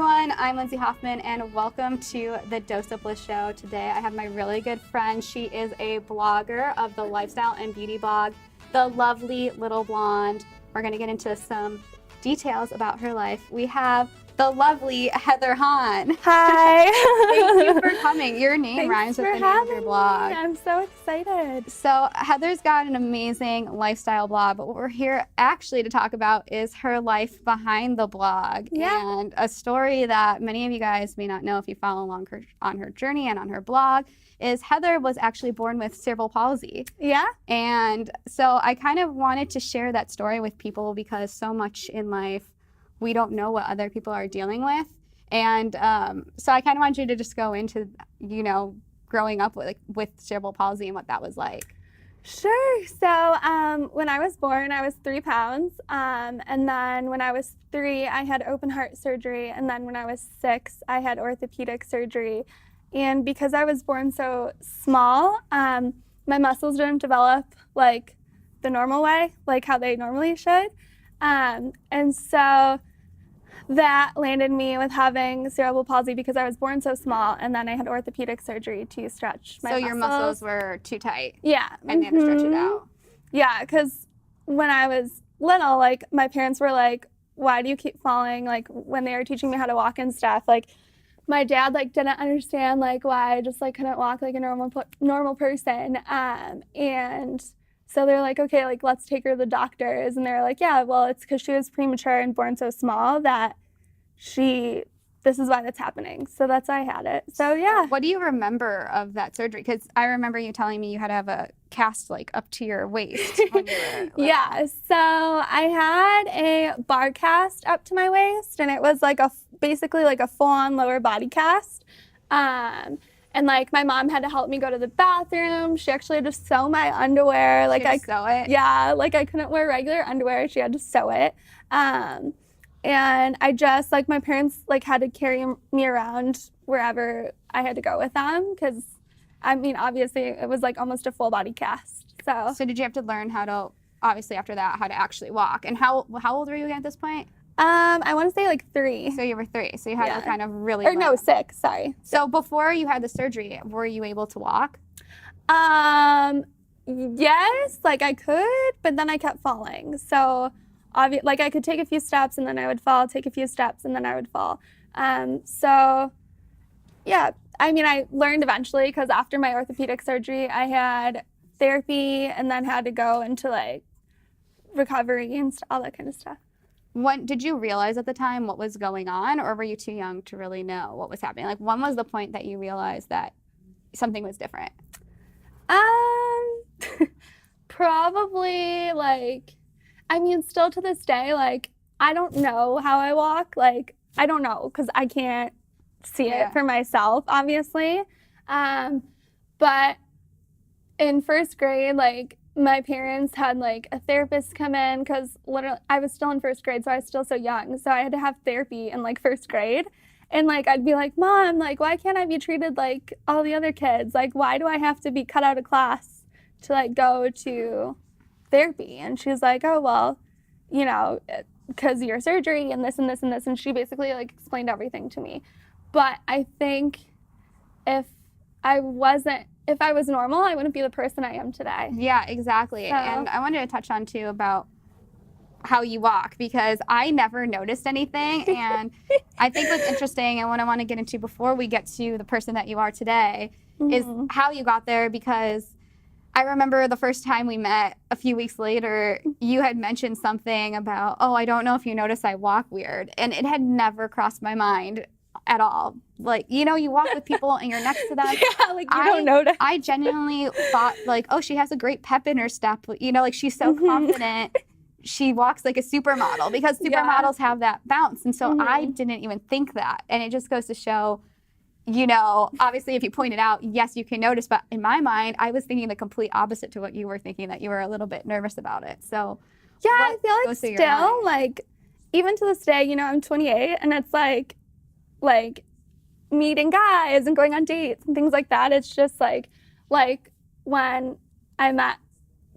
everyone, I'm Lindsay Hoffman and welcome to the Dose of Bliss show. Today I have my really good friend. She is a blogger of the lifestyle and beauty blog, The Lovely Little Blonde. We're going to get into some details about her life. We have the lovely Heather Hahn. Hi. Thank you for coming. Your name Thanks rhymes with for the name of your having blog. me. I'm so excited. So Heather's got an amazing lifestyle blog, but what we're here actually to talk about is her life behind the blog. Yeah. And a story that many of you guys may not know if you follow along on her journey and on her blog is Heather was actually born with cerebral palsy. Yeah. And so I kind of wanted to share that story with people because so much in life we don't know what other people are dealing with. And so I kind of wanted you to just go into, growing up with cerebral palsy and what that was like. Sure. So when I was born, I was 3 pounds. And then when I was 3, I had open heart surgery. And then when I was 6, I had orthopedic surgery. And because I was born so small, my muscles didn't develop like the normal way, like how they normally should. And so that landed me with having cerebral palsy because I was born so small, and then I had orthopedic surgery to stretch my muscles. So your muscles were too tight? Yeah. And they had to stretch it out? Yeah, because when I was little, like, my parents were like, why do you keep falling? Like, when they were teaching me how to walk and stuff, like, my dad, like, didn't understand, like, why I just, like, couldn't walk like a normal person. And so they're like, okay, like, let's take her to the doctors. And they're like, yeah, well, it's because she was premature and born so small that this is why that's happening. So that's why I had it. So, yeah. What do you remember of that surgery? Because I remember you telling me you had to have a cast, like, up to your waist when you were little. Yeah. So I had a bar cast up to my waist, and it was, like, basically, like, a full-on lower body cast. And, like, my mom had to help me go to the bathroom. She actually had to sew my underwear. Like, I sew it? Yeah, like, I couldn't wear regular underwear. She had to sew it. And I just, like, my parents, like, had to carry me around wherever I had to go with them because, I mean, obviously, it was, like, almost a full-body cast. So did you have to learn how to, obviously, after that, how to actually walk? And how old were you again at this point? I want to say, like, 3. So you were 3. So you had to kind of really learn. No, 6, sorry. So before you had the surgery, were you able to walk? Yes, like, I could, but then I kept falling. So like, I could take a few steps and then I would fall, take a few steps and then I would fall. So, yeah, I mean, I learned eventually because after my orthopedic surgery, I had therapy and then had to go into, like, recovery and all that kind of stuff. When did you realize at the time what was going on, or were you too young to really know what was happening? Like, when was the point that you realized that something was different? Probably, like, I mean, still to this day, like, I don't know how I walk. Like, I don't know because I can't see it for myself, obviously. But in first grade, like, my parents had, like, a therapist come in because literally I was still in first grade, so I was still so young. So I had to have therapy in, like, first grade. And, like, I'd be like, Mom, like, why can't I be treated like all the other kids? Like, why do I have to be cut out of class to, like, go to therapy? And she's like, oh, well, because of your surgery and this and this and this. And she basically, like, explained everything to me. But I think if I was normal, I wouldn't be the person I am today. Yeah, exactly. So. And I wanted to touch on, too, about how you walk, because I never noticed anything. And I think what's interesting and what I want to get into before we get to the person that you are today is how you got there, because I remember the first time we met a few weeks later, you had mentioned something about, oh, I don't know if you notice I walk weird. And it had never crossed my mind at all. Like, you walk with people and you're next to them. Yeah, like, you don't notice. I genuinely thought, like, oh, she has a great pep in her step. Like, she's so confident. She walks like a supermodel, because supermodels have that bounce. And so I didn't even think that. And it just goes to show, obviously if you point it out, yes, you can notice. But in my mind, I was thinking the complete opposite to what you were thinking, that you were a little bit nervous about it. So yeah, I feel like still, like, even to this day, I'm 28, and it's like meeting guys and going on dates and things like that. It's just like when I met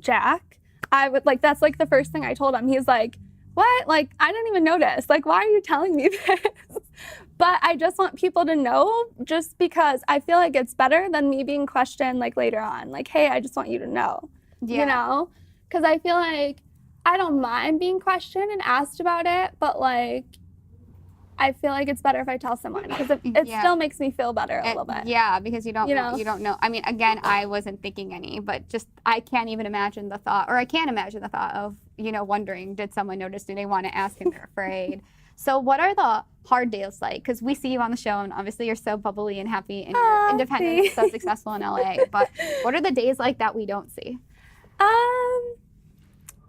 Jack, I would, like, that's, like, the first thing I told him. He's like, what? Like, I didn't even notice. Like, why are you telling me this? But I just want people to know, just because I feel like it's better than me being questioned like later on. Like, hey, I just want you to know, you know? Because I feel like I don't mind being questioned and asked about it, but like, I feel like it's better if I tell someone, because it still makes me feel better a little bit. Yeah, because you don't know. I mean, again, I wasn't thinking any, but just I can't even imagine the thought, or I can't imagine the thought of, wondering, did someone notice? Do they want to ask and they're afraid? So what are the hard days like? Because we see you on the show, and obviously you're so bubbly and happy, and you're independent and so successful in LA. But what are the days like that we don't see?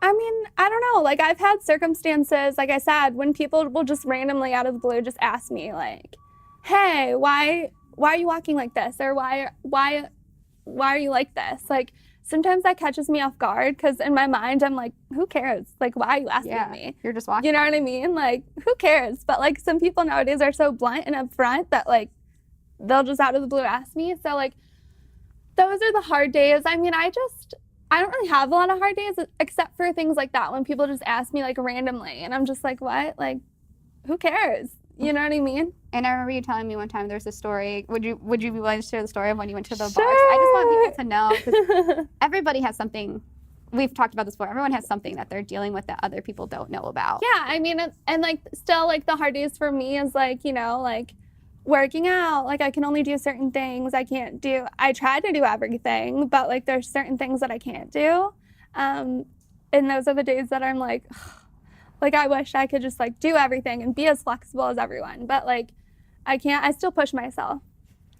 I mean, I don't know. Like, I've had circumstances, like I said, when people will just randomly out of the blue just ask me, like, hey, why are you walking like this? Or why are you like this? Like, sometimes that catches me off guard, because in my mind, I'm like, who cares? Like, why are you asking me? You're just walking. You know what I mean? Like, who cares? But, like, some people nowadays are so blunt and upfront that, like, they'll just out of the blue ask me. So, like, those are the hard days. I mean, I don't really have a lot of hard days, except for things like that, when people just ask me, like, randomly. And I'm just like, what? Like, who cares? You know what I mean? And I remember you telling me one time there's a story. Would you be willing to share the story of when you went to the Sure. bars? I just want people to know, because everybody has something. We've talked about this before. Everyone has something that they're dealing with that other people don't know about. Yeah, I mean, and like, still, like, the hard days for me is, like, like, working out. Like, I can only do certain things. I try to do everything, but, like, there's certain things that I can't do. And those are the days that I'm like, like, I wish I could just, like, do everything and be as flexible as everyone. But, like, I can't. I still push myself.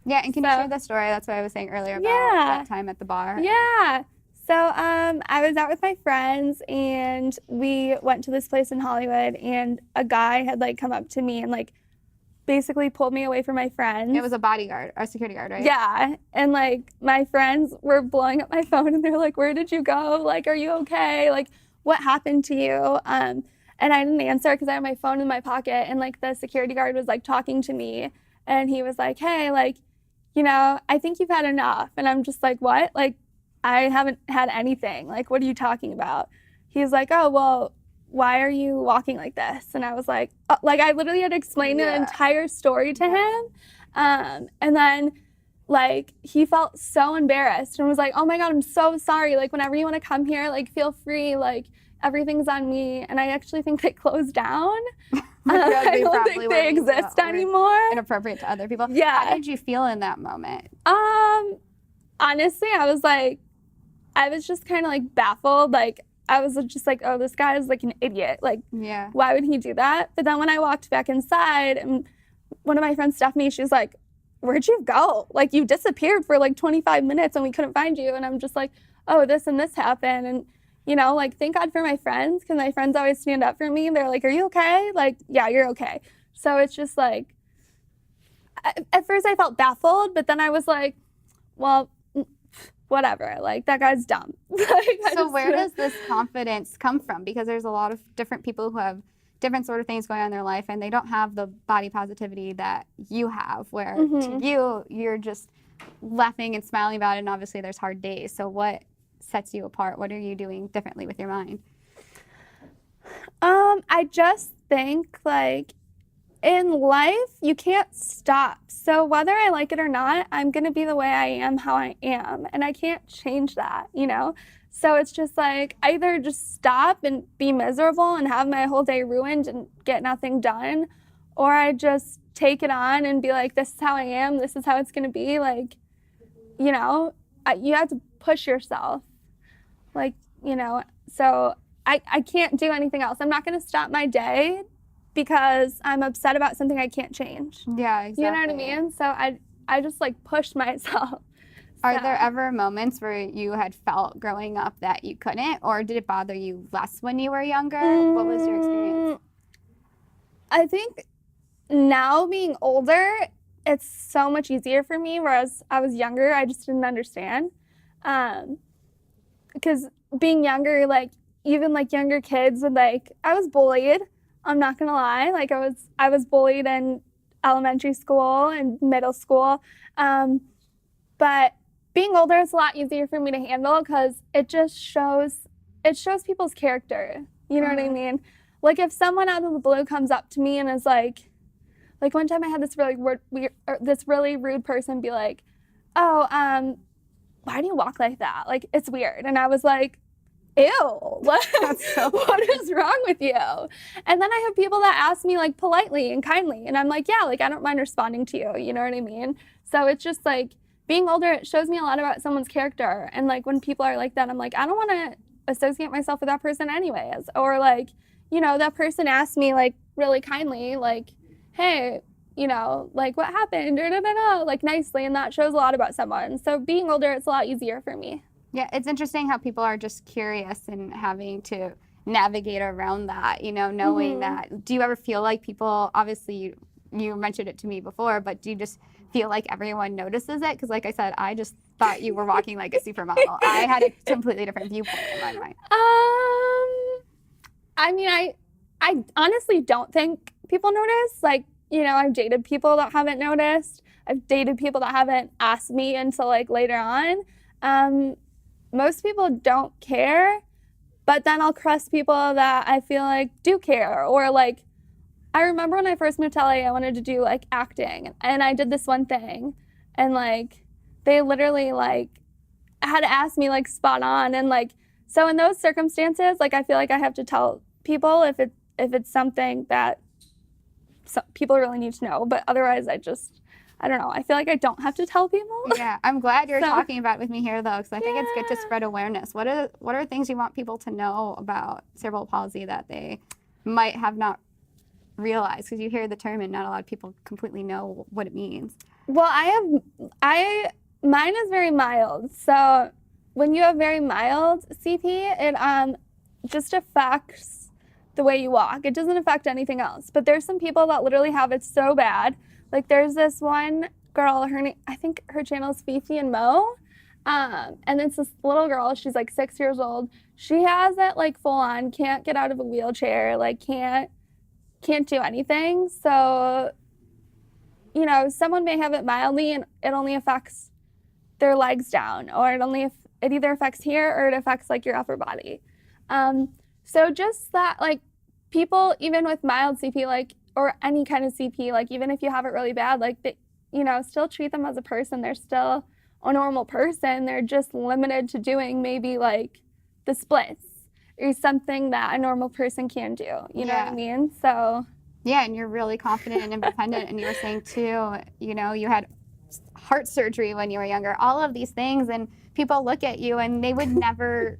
Yeah, and can you share the story? That's what I was saying earlier about that time at the bar. Yeah. So I was out with my friends, and we went to this place in Hollywood, and a guy had, like, come up to me and, like, basically pulled me away from my friends. It was a bodyguard, a security guard, right? Yeah. And, like, my friends were blowing up my phone, and they're like, where did you go? Like, are you okay? Like, what happened to you? And I didn't answer because I had my phone in my pocket, and, like, the security guard was, like, talking to me, and he was like, hey, like, I think you've had enough. And I'm just like, what? Like, I haven't had anything. Like, what are you talking about? He's like, oh, well, why are you walking like this? And I was like, I literally had to explain an entire story to him. And then, like, he felt so embarrassed and was like, oh my God, I'm so sorry. Like, whenever you want to come here, like, feel free. Like, everything's on me. And I actually think they closed down. I don't think they exist anymore. Inappropriate to other people. Yeah. How did you feel in that moment? Honestly, I was just kind of, like, baffled. Like, I was just like, oh, this guy is, like, an idiot. Like, why would he do that? But then when I walked back inside, and one of my friends, Stephanie, she's like, where'd you go? Like, you disappeared for, like, 25 minutes and we couldn't find you. And I'm just like, oh, this and this happened. And, like, thank God for my friends, because my friends always stand up for me. They're like, are you okay? Like, yeah, you're okay. So it's just like, at first I felt baffled, but then I was like, well, whatever, like, that guy's dumb. So where does this confidence come from? Because there's a lot of different people who have different sort of things going on in their life, and they don't have the body positivity that you have, where to you're just laughing and smiling about it, and obviously there's hard days. So what sets you apart? What are you doing differently with your mind? I just think, like, in life, you can't stop. So whether I like it or not, I'm going to be the way I am, how I am. And I can't change that, So it's just like, I either just stop and be miserable and have my whole day ruined and get nothing done, or I just take it on and be like, this is how I am. This is how it's going to be. Like, you have to push yourself. Like, so I can't do anything else. I'm not going to stop my day because I'm upset about something I can't change. Yeah, exactly. You know what I mean? So I just, like, push myself. Are there ever moments where you had felt growing up that you couldn't, or did it bother you less when you were younger? What was your experience? I think now, being older, it's so much easier for me, whereas I was younger, I just didn't understand. Because being younger, like, even, like, younger kids would, like, I was bullied. I'm not gonna lie. Like, I was bullied in elementary school and middle school. But being older is a lot easier for me to handle, because it just shows people's character. You know what I mean? Like, if someone out of the blue comes up to me and is like, Like one time I had this really rude person be like, oh, why do you walk like that? Like, it's weird. And I was like, ew, what is wrong with you? And then I have people that ask me like politely and kindly, and I'm like, yeah, like I don't mind responding to you, you know what I mean? So it's just like being older, it shows me a lot about someone's character. And like when people are like that, I'm like, I don't want to associate myself with that person anyways. Or like, you know, that person asked me like really kindly, like, hey, you know, like what happened, or like nicely, and that shows a lot about someone. So being older, it's a lot easier for me. Yeah, it's interesting how people are just curious and having to navigate around that, you know, knowing that. Do you ever feel like people, obviously you mentioned it to me before, but do you just feel like everyone notices it? Because like I said, I just thought you were walking like a supermodel. I had a completely different viewpoint in my mind. I mean, I honestly don't think people notice. Like, you know, I've dated people that haven't noticed. I've dated people that haven't asked me until like later on. Most people don't care, but then I'll cross people that I feel like do care. Or like, I remember when I first moved to LA, I wanted to do like acting, and I did this one thing, and like they literally like had to ask me like spot on, and like so in those circumstances, like I feel like I have to tell people if it's something that people really need to know. But otherwise, I don't know. I feel like I don't have to tell people. Yeah, I'm glad you're talking about it with me here, though, because I think it's good to spread awareness. What are things you want people to know about cerebral palsy that they might have not realized? Because you hear the term, and not a lot of people completely know what it means. Well, mine is very mild. So when you have very mild CP, it just affects the way you walk. It doesn't affect anything else. But there's some people that literally have it so bad. Like there's this one girl, I think her channel is Fifi and Mo, and it's this little girl, she's like 6 years old. She has it like full on, can't get out of a wheelchair, like can't do anything. So, you know, someone may have it mildly and it only affects their legs down, or it either affects here or it affects like your upper body. So just that, like people, even with mild CP, like, or any kind of CP, like even if you have it really bad, like they, you know, still treat them as a person. They're still a normal person. They're just limited to doing maybe like the splits or something that a normal person can do. You know what I mean? So yeah, and you're really confident and independent. And you were saying too, you know, you had heart surgery when you were younger. All of these things, and people look at you and they would never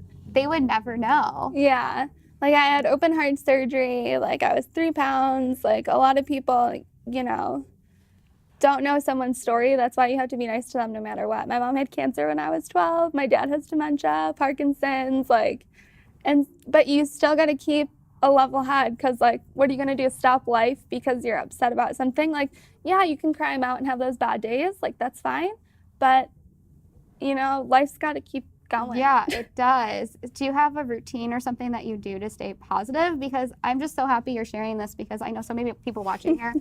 know. Yeah. Like I had open heart surgery, like I was 3 pounds, like a lot of people, you know, don't know someone's story. That's why you have to be nice to them no matter what. My mom had cancer when I was 12. My dad has dementia, Parkinson's, but you still got to keep a level head, because like, what are you going to do? Stop life because you're upset about something? Like, yeah, you can cry them out and have those bad days. Like, that's fine. But, you know, life's got to keep going. Yeah, it does. Do you have a routine or something that you do to stay positive? Because I'm just so happy you're sharing this, because I know so many people watching here,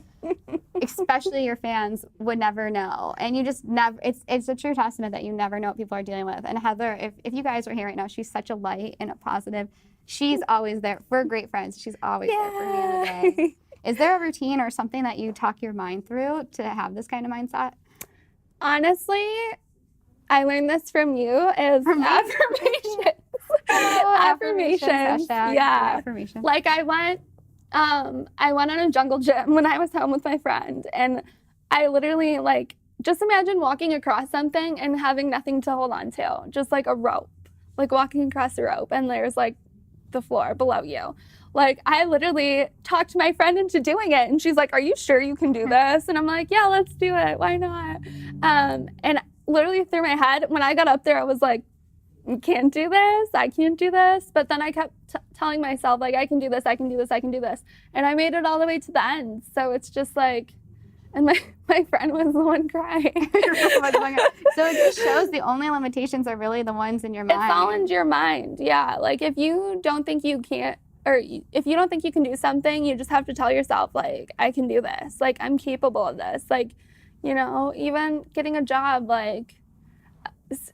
especially your fans, would never know. And you just never, it's a true testament that you never know what people are dealing with. And Heather, if you guys were here right now, she's such a light and a positive. She's always there. We're great friends. She's always there for me in the day. Is there a routine or something that you talk your mind through to have this kind of mindset? Honestly, I learned this from you, is affirmations. Affirmations. Yeah. Affirmations. Like I went on a jungle gym when I was home with my friend, and I literally, like, just imagine walking across something and having nothing to hold on to, just like a rope, like walking across a rope, and there's like the floor below you. Like I literally talked my friend into doing it, and she's like, "Are you sure you can do this?" And I'm like, "Yeah, let's do it. Why not?" And literally through my head, when I got up there, I was like, I can't do this. But then I kept telling myself, like, I can do this, I can do this, I can do this. And I made it all the way to the end. So it's just like, and my friend was the one crying. So it just shows the only limitations are really the ones in your mind. It's all in your mind, yeah. Like if you don't think you can't, or if you don't think you can do something, you just have to tell yourself, like, I can do this. Like, I'm capable of this. Like, you know, even getting a job, like,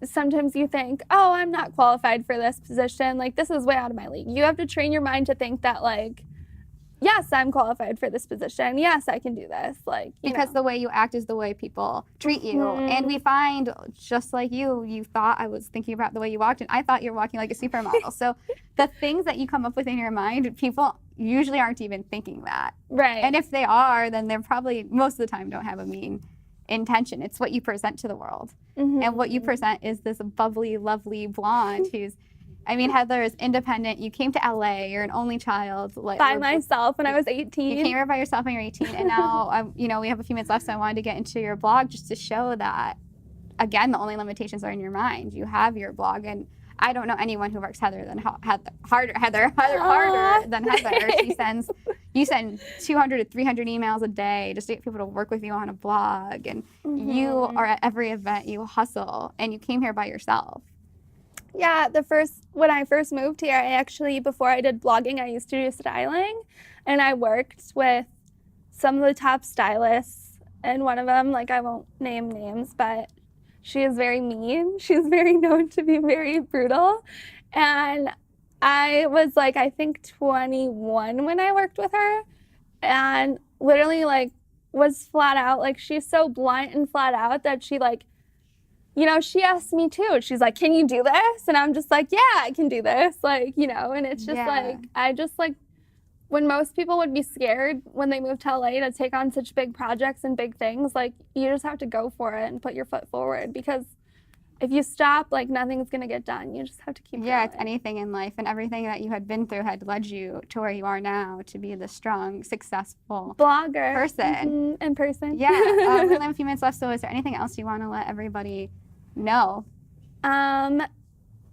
sometimes you think, oh, I'm not qualified for this position. Like, this is way out of my league. You have to train your mind to think that, like, yes, I'm qualified for this position. Yes, I can do this. Like, because the way you act is the way people treat you. And we find, just like you thought I was thinking about the way you walked, and I thought you were walking like a supermodel. So the things that you come up with in your mind, people usually aren't even thinking that. Right. And if they are, then they're probably, most of the time, don't have a mean intention. It's what you present to the world. And what you present is this bubbly, lovely blonde who's, I mean, Heather is independent. You came to LA. You're an only child. Like, by myself when I was 18. You came here by yourself when you're 18. And now, you know, we have a few minutes left, so I wanted to get into your blog just to show that, again, the only limitations are in your mind. You have your blog, and I don't know anyone who works harder than Heather than Heather. You send 200 to 300 emails a day just to get people to work with you on a blog, and you are at every event. You hustle, and you came here by yourself. Yeah, when I first moved here, I actually, before I did blogging, I used to do styling, and I worked with some of the top stylists, and one of them, like, I won't name names, but she is very mean. She's very known to be very brutal. And I was like, I think 21 when I worked with her, and literally like was flat out, like, she's so blunt and flat out that she, like, you know, she asked me too. She's like, can you do this? And I'm just like, yeah, I can do this. Like, you know, and it's just like, I just like, when most people would be scared when they move to LA to take on such big projects and big things, like, you just have to go for it and put your foot forward, because if you stop, like, nothing's going to get done. You just have to keep going. It's anything in life, and everything that you had been through had led you to where you are now, to be the strong, successful blogger person. In person. Yeah. We only have a few minutes left, so is there anything else you want to let everybody know?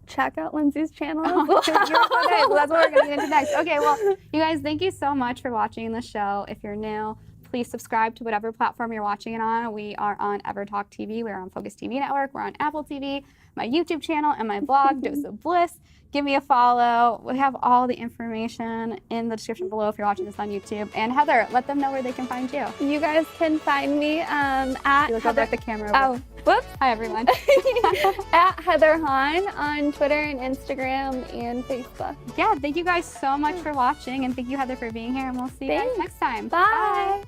Check out Lindsay's channel. Okay, well, that's what we're going to get into next. Okay, well, you guys, thank you so much for watching the show. If you're new, please subscribe to whatever platform you're watching it on. We are on EverTalk TV. We're on Focus TV Network. We're on Apple TV, my YouTube channel, and my blog, Dose of Bliss. Give me a follow. We have all the information in the description below if you're watching this on YouTube. And Heather, let them know where they can find you. You guys can find me at you look over at the camera. Oh, whoops. Hi, everyone. At Heather Hahn on Twitter and Instagram and Facebook. Yeah, thank you guys so much for watching, and thank you, Heather, for being here, and we'll see you guys next time. Bye.